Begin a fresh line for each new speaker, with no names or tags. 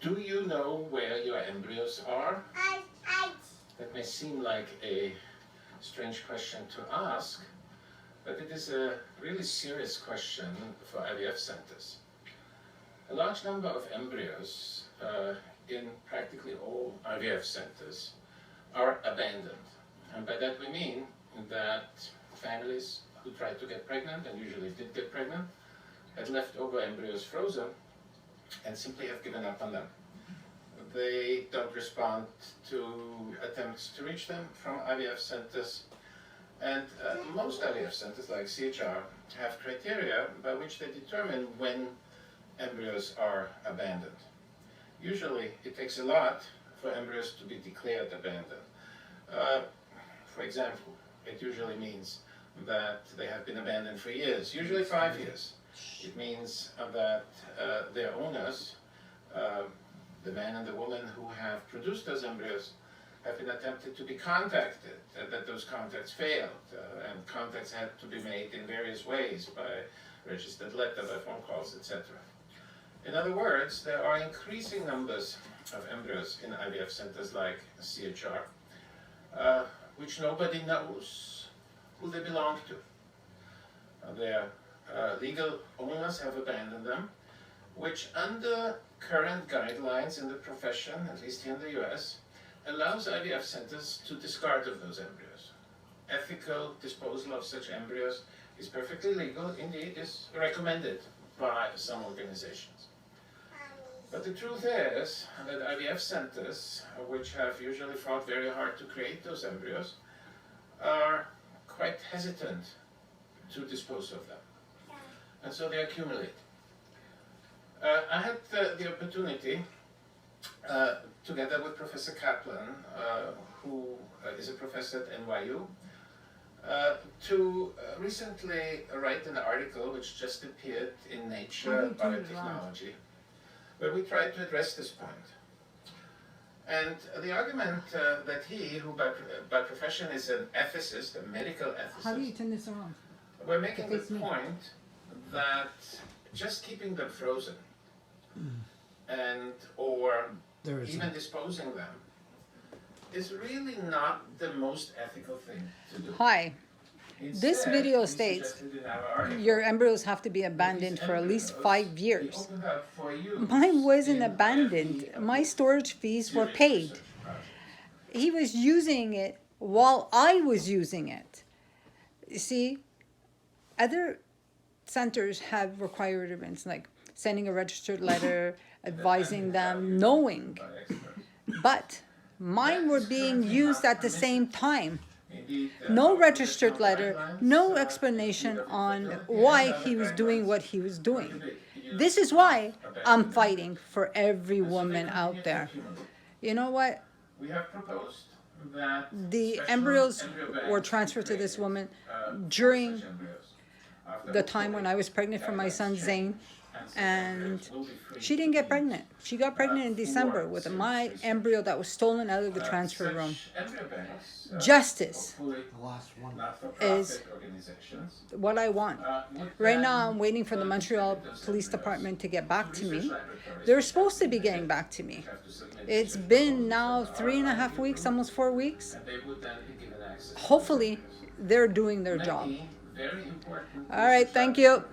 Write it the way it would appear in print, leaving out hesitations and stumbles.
Do you know where your embryos are? That may seem like a strange question to ask, but it is a really serious question for IVF centers. A large number of embryos in practically all IVF centers are abandoned. And by that we mean that families who tried to get pregnant, and usually did get pregnant, had leftover embryos frozen and simply have given up on them. They don't respond to attempts to reach them from IVF centers. And most IVF centers, like CHR, have criteria by which they determine when embryos are abandoned. Usually, it takes a lot for embryos to be declared abandoned. For example, it usually means that they have been abandoned for years, usually 5 years. It means that their owners, the man and the woman who have produced those embryos, have been attempted to be contacted, that those contacts failed, and contacts had to be made in various ways, by registered letter, by phone calls, etc. In other words, there are increasing numbers of embryos in IVF centers like CHR, which nobody knows who they belong to. Their legal owners have abandoned them, which under current guidelines in the profession, at least here in the US, allows IVF centers to discard of those embryos. Ethical disposal of such embryos is perfectly legal, indeed is recommended by some organizations. But the truth is that IVF centers, which have usually fought very hard to create those embryos, are quite hesitant to dispose of them. And so they accumulate. I had the opportunity, together with Professor Kaplan, who is a professor at NYU, to recently write an article which just appeared in Nature Biotechnology, where we tried to address this point. And the argument that he, who by profession is an ethicist, a medical ethicist,
how do you turn this around?
We're making the point that just keeping them frozen and or even disposing them is really not the most ethical thing to do.
Hi.
Instead,
This video
we
states
suggested in our article
your embryos have to be abandoned
that
for at least 5 years.
opened up for use
Mine wasn't
in
abandoned.
the
My storage fees were
serious
paid.
research project.
He was using it while I was using it. You see, other centers have requirements like sending a registered letter, advising them, knowing.
By experts.
But mine were being used at the same time.
Indeed,
No registered
original
letter,
guidelines,
no explanation on why he was doing what he was doing. This is why I'm fighting for every woman out there. You know what?
We have proposed that
The
special
embryos
embryo banks
were
be
transferred to this
created,
woman
for
during
such embryos. After
the time when I was pregnant for my son Zane, and she didn't get pregnant. She got pregnant in December with my embryo that was stolen out of the transfer room. Justice is what I want. Right now, I'm waiting for the Montreal Police Department to get back to me. They're supposed to be getting back to me. It's been now 3.5 weeks, almost 4 weeks. Hopefully, they're doing their job. All right, thank you.